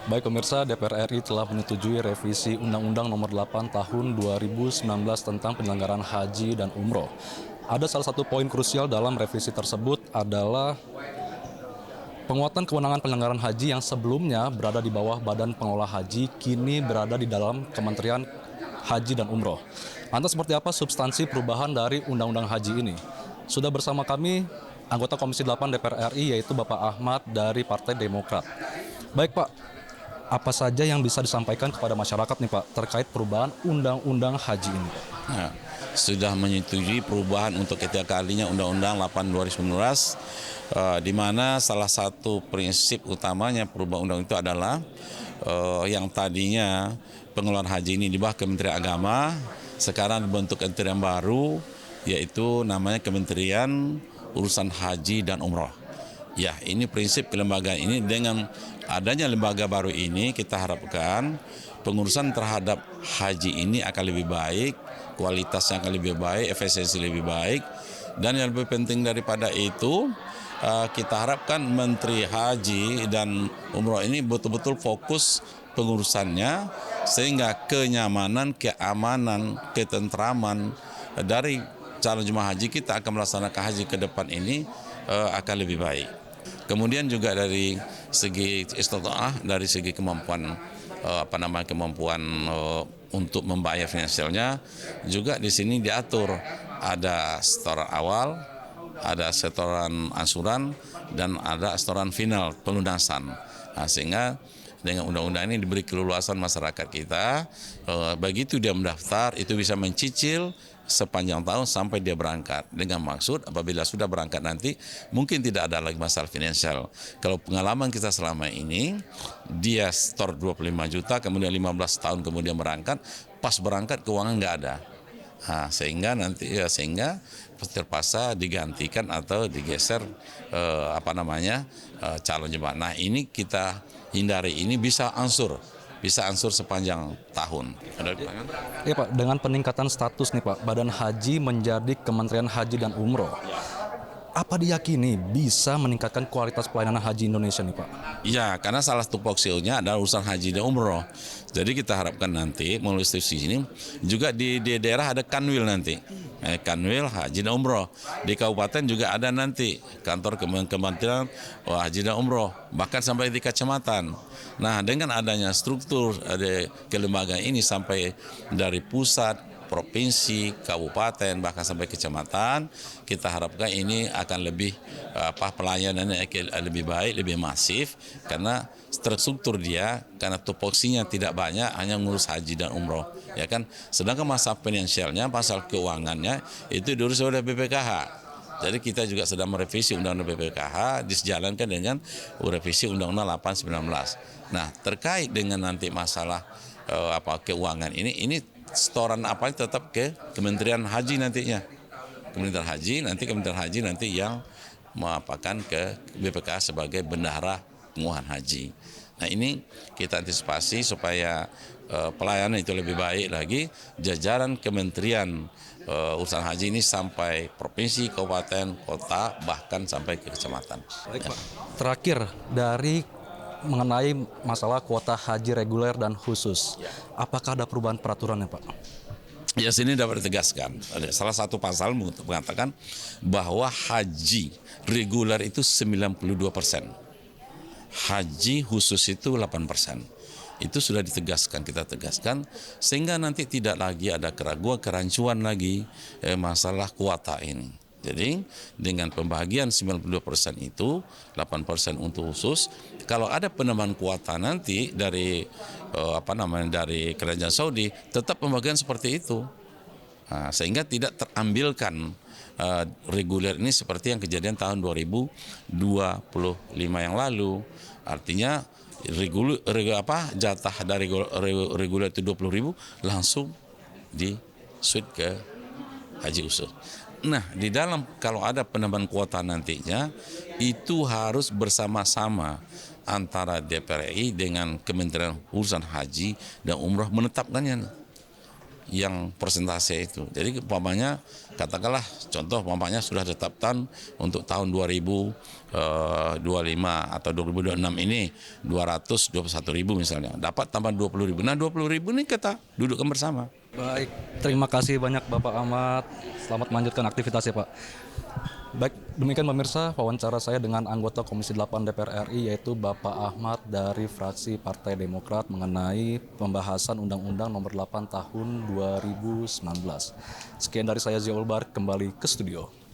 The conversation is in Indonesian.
Baik pemirsa, DPR RI telah menyetujui revisi Undang-Undang Nomor 8 Tahun 2019 tentang penyelenggaraan haji dan umroh. Ada salah satu poin krusial dalam revisi tersebut adalah penguatan kewenangan penyelenggaraan haji yang sebelumnya berada di bawah Badan Pengelola Haji, kini berada di dalam Kementerian Haji dan Umroh. Lantas seperti apa substansi perubahan dari Undang-Undang Haji ini? Sudah bersama kami anggota Komisi 8 DPR RI yaitu Bapak Ahmad dari Partai Demokrat. Baik Pak, apa saja yang bisa disampaikan kepada masyarakat nih Pak terkait perubahan Undang-Undang Haji ini Pak? Nah, sudah menyetujui perubahan untuk ketiga kalinya Undang-Undang 8 2019, di mana salah satu prinsip utamanya perubahan undang itu adalah yang tadinya pengelolaan haji ini di bawah Kementerian Agama, sekarang dibentuk kementerian baru, yaitu namanya Kementerian Urusan Haji dan Umroh. Ya, ini prinsip kelembagaan ini. Dengan adanya lembaga baru ini, kita harapkan pengurusan terhadap haji ini akan lebih baik, kualitasnya akan lebih baik, efisiensi lebih baik, dan yang lebih penting daripada itu, kita harapkan Menteri Haji dan Umroh ini betul-betul fokus pengurusannya, sehingga kenyamanan, keamanan, ketentraman dari calon jemaah haji kita akan melaksanakan haji ke depan ini akan lebih baik. Kemudian juga dari segi istitaah, dari segi kemampuan kemampuan untuk membayar finansialnya juga di sini diatur, ada setoran awal, ada setoran angsuran, dan ada setoran final pelunasan. Nah, sehingga dengan undang-undang ini diberi keleluasan masyarakat kita, begitu dia mendaftar itu bisa mencicil sepanjang tahun sampai dia berangkat, dengan maksud apabila sudah berangkat nanti mungkin tidak ada lagi masalah finansial. Kalau pengalaman kita selama ini, dia store 25 juta kemudian 15 tahun kemudian berangkat, pas berangkat keuangan nggak ada. Nah, sehingga terpaksa digantikan atau digeser calon jemaah. Nah, ini kita hindari, ini bisa ansur sepanjang tahun. Iya Pak, dengan peningkatan status nih Pak, Badan Haji menjadi Kementerian Haji dan Umroh. Apa diyakini bisa meningkatkan kualitas pelayanan haji Indonesia nih Pak? Ya, karena salah satu fokusnya adalah urusan haji dan umroh. Jadi kita harapkan nanti melalui institusi ini juga di daerah ada kanwil nanti. Kanwil haji dan umroh. Di kabupaten juga ada nanti kantor Kementerian Haji dan Umroh, bahkan sampai di kecamatan. Nah, dengan adanya struktur kelembagaan ini sampai dari pusat, provinsi, kabupaten, bahkan sampai kecamatan, kita harapkan ini akan lebih pelayanannya lebih baik, lebih masif, karena terstruktur dia, karena tupoksinya tidak banyak, hanya ngurus haji dan umroh, ya kan. Sedangkan masalah finansialnya, masalah keuangannya itu diurus oleh BPKH. Jadi kita juga sedang merevisi Undang-Undang BPKH, disejalankan dengan revisi Undang-Undang 8/19. Nah, terkait dengan nanti masalah keuangan ini setoran apa tetap ke Kementerian Haji nantinya. Kementerian Haji nanti yang mengapakan ke BPKH sebagai bendahara pengurusan haji. Nah, ini kita antisipasi supaya pelayanan itu lebih baik lagi, jajaran Kementerian Urusan Haji ini sampai provinsi, kabupaten, kota, bahkan sampai ke kecamatan. Baik Pak, terakhir dari mengenai masalah kuota haji reguler dan khusus, apakah ada perubahan peraturan ya Pak? Ya, sini dapat ditegaskan. Ada salah satu pasal mengatakan bahwa haji reguler itu 92%. Haji khusus itu 8%. Itu sudah kita tegaskan, sehingga nanti tidak lagi ada keraguan, kerancuan lagi masalah kuota ini. Jadi dengan pembagian 92% itu, 8% untuk khusus, kalau ada penambahan kuota nanti dari dari Kerajaan Saudi, tetap pembagian seperti itu. Nah, sehingga tidak terambilkan reguler ini seperti yang kejadian tahun 2025 yang lalu. Artinya jatah dari reguler itu 20.000 langsung di switch ke haji khusus. Nah, di dalam kalau ada penambahan kuota nantinya, itu harus bersama-sama antara DPR RI dengan Kementerian Urusan Haji dan Umroh menetapkannya. yang persentase itu. Jadi umpamanya katakanlah contoh umpamanya sudah ditetapkan untuk tahun 2025 atau 2026 ini 221.000 misalnya, dapat tambah 20.000. Nah 20.000 ini kita dudukkan bersama. Baik, terima kasih banyak Bapak Ahmad. Selamat melanjutkan aktivitasnya Pak. Baik, demikian pemirsa wawancara saya dengan anggota Komisi 8 DPR RI yaitu Bapak Ahmad dari fraksi Partai Demokrat mengenai pembahasan Undang-Undang Nomor 8 Tahun 2019. Sekian dari saya Ziaul Bar, kembali ke studio.